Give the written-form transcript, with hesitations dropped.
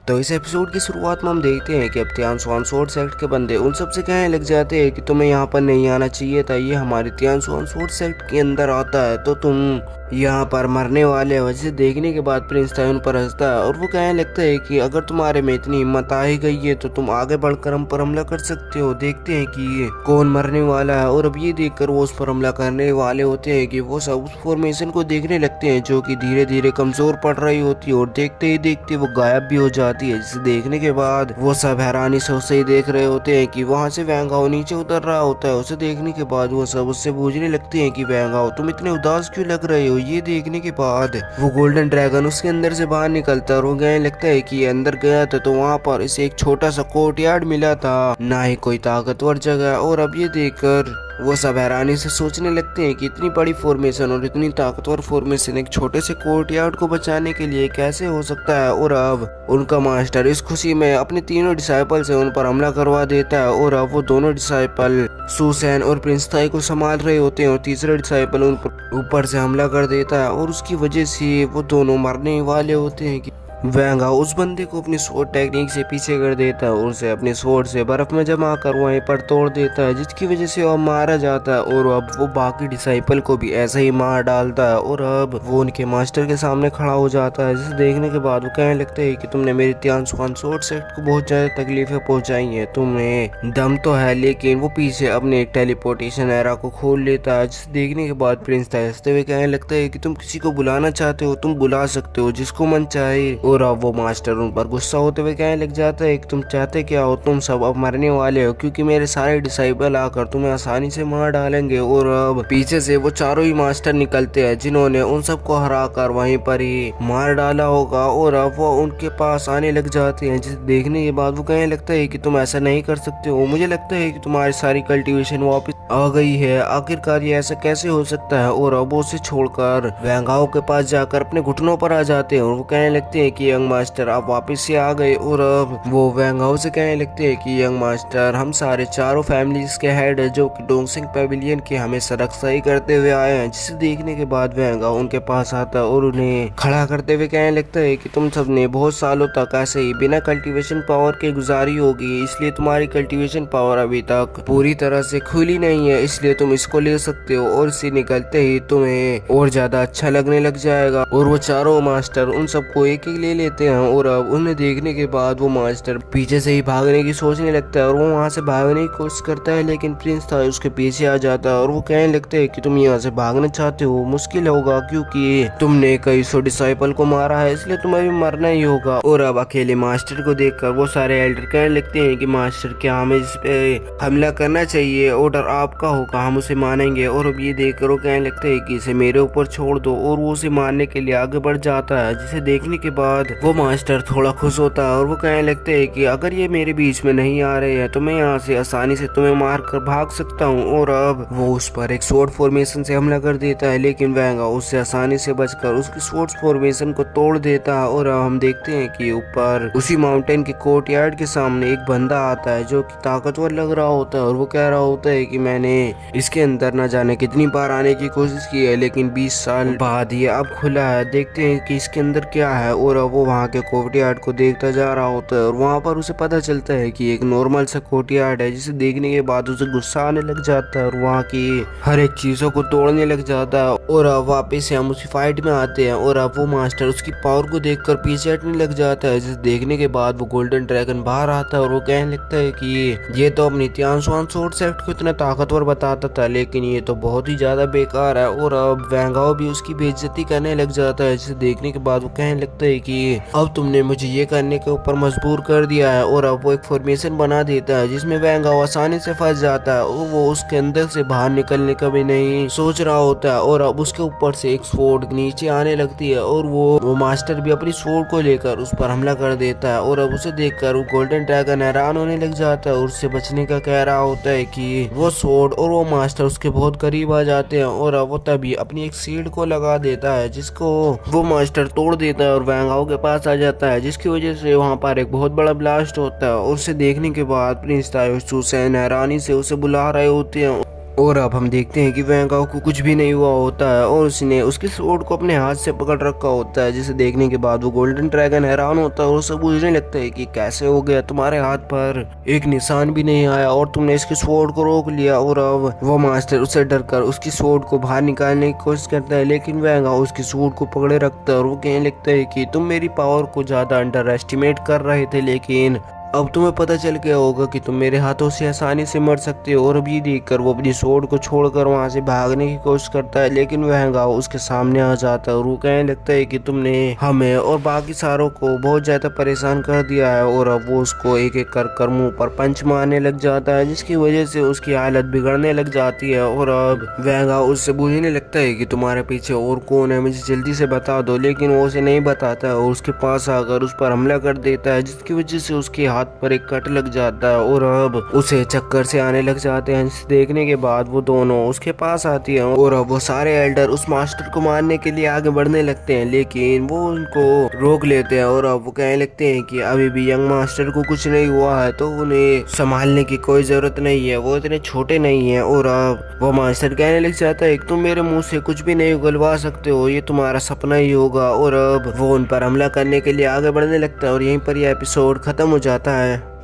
तो इस एपिसोड की शुरुआत में हम देखते हैं कि अब तियानसुआन स्वॉर्ड सेक्ट के बंदे उन सबसे कहने लग जाते हैं कि तुम्हें यहाँ पर नहीं आना चाहिए था, ये हमारे तियानसुआन स्वॉर्ड सेक्ट के अंदर आता है तो तुम यहाँ पर मरने वाले हो। जिसे देखने के बाद प्रिंस ताई उन पर हंसता है और वो कहने लगता है कि अगर तुम्हारे में इतनी हिम्मत आ ही गई है तो तुम आगे बढ़कर हम पर हमला कर सकते हो। देखते हैं कि ये कौन मरने वाला है। और अब ये देखकर वो उस पर हमला करने वाले होते हैं कि वो सब उस फॉर्मेशन को देखने लगते हैं जो कि धीरे धीरे कमजोर पड़ रही होती है और देखते ही देखते वो गायब भी हो जाती है। जिसे देखने के बाद वो सब हैरानी से उसे ही देख रहे होते हैं कि वहाँ से वैंग हाओ नीचे उतर रहा होता है। उसे देखने के बाद वो सब उससे पूछने लगते हैं कि वैंग हाओ तुम इतने उदास क्यों लग रहे हो। ये देखने के बाद वो गोल्डन ड्रैगन उसके अंदर से बाहर निकलता है और वो कहने लगता है कि अंदर गया था तो वहाँ पर इसे एक छोटा सा कोर्टयार्ड मिला था, ना ही कोई ताकतवर जगह। और अब ये देखकर वो सब हैरानी से सोचने लगते हैं कि इतनी बड़ी फॉर्मेशन और इतनी ताकतवर फॉर्मेशन एक छोटे से कोर्टयार्ड को बचाने के लिए कैसे हो सकता है। और अब उनका मास्टर इस खुशी में अपने तीनों डिसाइपल से उन पर हमला करवा देता है और अब वो दोनों डिसाइपल सुसैन और प्रिंस ताई को संभाल रहे होते हैं और तीसरा डिसाइपल उन पर ऊपर से हमला कर देता है और उसकी वजह से वो दोनों मरने वाले होते हैं कि वैंग हाओ उस बंदे को अपनी स्वॉर्ड टेक्निक से पीछे कर देता है और उसे अपने स्वॉर्ड से बर्फ में जमा कर वहीं पर तोड़ देता है, जिसकी वजह से वो मारा जाता है। और अब वो बाकी डिसाइपल को भी ऐसा ही मार डालता है और अब वो उनके मास्टर के सामने खड़ा हो जाता है। जिसे देखने के बाद वो कहने लगता है कि तुमने मेरी तियानसुआन स्वॉर्ड सेक्ट को बहुत ज्यादा तकलीफें पहुंचाई हैं, तुम्हें दम तो है। लेकिन वो पीछे अपने एक टेलीपोर्टेशन एरा को खोल लेता है। जिसे देखने के बाद प्रिंस ताई हंसते हुए कहने लगता है कि तुम किसी को बुलाना चाहते हो तुम बुला सकते हो जिसको मन चाहे। और अब वो मास्टर उन पर गुस्सा होते हुए कहने लग जाता है कि तुम चाहते क्या हो, तुम सब अब मरने वाले हो क्योंकि मेरे सारे डिसाइबल आकर तुम्हें आसानी से मार डालेंगे। और अब पीछे से वो चारों ही मास्टर निकलते हैं जिन्होंने उन सबको हरा कर वहीं पर ही मार डाला होगा और अब वो उनके पास आने लग जाते हैं। जिसे देखने के बाद वो कहने लगता है कि तुम ऐसा नहीं कर सकते हो, मुझे लगता है कि तुम्हारी सारी कल्टीवेशन वापस आ गई है, आखिरकार ये ऐसा कैसे हो सकता है। और अब वो उसे छोड़कर वैंग हाओ के पास जाकर अपने घुटनों पर आ जाते हैं और वो कहने लगते हैं कि यंग मास्टर आप वापस से आ गए। और अब वो वैंग हाओ से कहने लगते हैं कि यंग मास्टर हम सारे चारों फैमिलीज के हेड है जो कि डोंगसिंग पेविलियन की हमें रखवाली करते हुए आए हैं। जिसे देखने के बाद वैंग हाओ उनके पास आता है और उन्हें खड़ा करते हुए कहने लगता है कि तुम सब ने बहुत सालों तक ऐसे ही बिना कल्टीवेशन पावर के गुजारी होगी, इसलिए तुम्हारी कल्टीवेशन पावर अभी तक पूरी तरह से खुली नहीं है, इसलिए तुम इसको ले सकते हो और इसे निकलते ही तुम्हें और ज्यादा अच्छा लगने लग जाएगा। और वो चारों मास्टर उन सबको एक एक ले लेते हैं और अब उन्हें देखने के बाद वो मास्टर पीछे से ही भागने की सोचने लगता है और वो वहाँ से भागने की कोशिश करता है लेकिन प्रिंस था उसके पीछे आ जाता है और वो कहने लगता है कि तुम यहाँ से भागना चाहते हो, मुश्किल होगा क्योंकि तुमने कई सौ डिसाइपल को मारा है इसलिए तुम्हें भी मरना ही होगा। और अब अकेले मास्टर को देखकर वो सारे एल्डर कहने लगते हैं कि मास्टर क्या हमें इस पे हमला करना चाहिए, ऑर्डर आपका होगा, हम उसे मानेंगे। और अब ये देखकर वो कहने लगता है कि इसे मेरे ऊपर छोड़ दो और वो उसे मारने के लिए आगे बढ़ जाता है। जिसे देखने के बाद वो मास्टर थोड़ा खुश होता है और वो कहने लगते हैं कि अगर ये मेरे बीच में नहीं आ रहे हैं तो मैं यहाँ से आसानी से तुम्हें मार कर भाग सकता हूँ। और अब वो उस पर एक स्वॉर्ड फॉर्मेशन से हमला कर देता है लेकिन वैंग हाओ उससे आसानी से बचकर उसकी स्वॉर्ड फॉर्मेशन को तोड़ देता है। और अब हम देखते हैं कि ऊपर उसी माउंटेन के कोर्टयार्ड के सामने एक बंदा आता है जो कि ताकतवर लग रहा होता है और वो कह रहा होता है कि मैंने इसके अंदर न जाने कितनी बार आने की कोशिश की है लेकिन 20 साल बाद ये अब खुला है, देखते हैं कि इसके अंदर क्या है। और अब वो वहाँ के कोर्टयार्ड को देखता जा रहा होता है और वहाँ पर उसे पता चलता है कि एक नॉर्मल सा कोर्टयार्ड है। जिसे देखने के बाद उसे गुस्सा आने लग जाता है और वहाँ की हर एक चीजों को तोड़ने लग जाता है। और अब वापिस से हम उसी फाइट में आते हैं और अब वो मास्टर उसकी पावर को देखकर पीछे हटने लग जाता है। जिसे देखने के बाद वो गोल्डन ड्रैगन बाहर आता है और वो कहने लगता है कि ये तो अपनी तियानसुआन स्वॉर्ड सेक्ट को इतना ताकतवर बताता था लेकिन ये तो बहुत ही ज्यादा बेकार है। और अब वैंग हाओ भी उसकी बेइज्जती करने लग जाता है। जिसे देखने के बाद वो कहने लगता है कि अब तुमने मुझे ये करने के ऊपर मजबूर कर दिया है। और अब वो एक फॉर्मेशन बना देता है जिसमें वैंग हाओ आसानी से फंस जाता है और वो उसके अंदर से बाहर निकलने का भी नहीं सोच रहा होता है। और अब उसके ऊपर से एक स्वॉर्ड नीचे आने लगती है और वो मास्टर भी अपनी स्वॉर्ड को लेकर उस पर हमला कर देता है। और अब उसे देखकर वो गोल्डन ड्रैगन हैरान होने लग जाता है और उससे बचने का कह रहा होता है कि वो स्वॉर्ड और वो मास्टर उसके बहुत करीब आ जाते हैं। और अब वो तभी अपनी एक शील्ड को लगा देता है जिसको वो मास्टर तोड़ देता है और वैंग हाओ के पास आ जाता है, जिसकी वजह से वहाँ पर एक बहुत बड़ा ब्लास्ट होता है। और उसे देखने के बाद प्रिंस ताई और सुसैन हैरानी से उसे बुला रहे होते हैं और अब हम देखते हैं कि वैंगाओ को कुछ भी नहीं हुआ होता है और उसने उसके स्वॉर्ड को अपने हाथ से पकड़ रखा होता है, जिसे देखने के बाद वो गोल्डन ड्रैगन हैरान होता है और उसे पूछने लगता है कि कैसे हो गया, तुम्हारे हाथ पर एक निशान भी नहीं आया और तुमने इसके स्वॉर्ड को रोक लिया। और अब वो मास्टर उससे डरकर उसकी स्वॉर्ड को बाहर निकालने की कोशिश करता है, लेकिन वैंगाओ उसकी स्वॉर्ड को पकड़े रखता है और वो कहने लगता है कि तुम मेरी पावर को ज्यादा अंडर एस्टिमेट कर रहे थे, लेकिन अब तुम्हें पता चल गया होगा कि तुम मेरे हाथों से आसानी से मर सकते हो। और अब ये देखकर वो अपनी स्वॉर्ड को छोड़कर वहां से भागने की कोशिश करता है, लेकिन वैंगाओ उसके सामने आ जाता है और वो कहने लगता है कि तुमने हमें और बाकी सारों को बहुत ज्यादा परेशान कर दिया है। और अब वो उसको एक एक कर मुंह पर पंच मारने लग जाता है, जिसकी वजह से उसकी हालत बिगड़ने लग जाती है। और अब वैंगाओ उससे पूछने लगता है कि तुम्हारे पीछे और कौन है, मुझे जल्दी से बता दो, लेकिन वो उसे नहीं बताता है और उसके पास आकर उस पर हमला कर देता है, जिसकी वजह से उसके हाथ पर एक कट लग जाता है और अब उसे चक्कर से आने लग जाते हैं। इसे देखने के बाद वो दोनों उसके पास आती हैं और अब वो सारे एल्डर उस मास्टर को मारने के लिए आगे बढ़ने लगते हैं, लेकिन वो उनको रोक लेते हैं। और अब वो कहने लगते हैं कि अभी भी यंग मास्टर को कुछ नहीं हुआ है, तो उन्हें संभालने की कोई जरूरत नहीं है, वो इतने छोटे नहीं है। और अब वो मास्टर कहने लग जाता है कि तुम मेरे मुंह से कुछ भी नहीं उगलवा सकते हो, ये तुम्हारा सपना ही होगा। और अब वो उन पर हमला करने के लिए आगे बढ़ने लगता है और यहीं पर यह एपिसोड खत्म हो जाता है।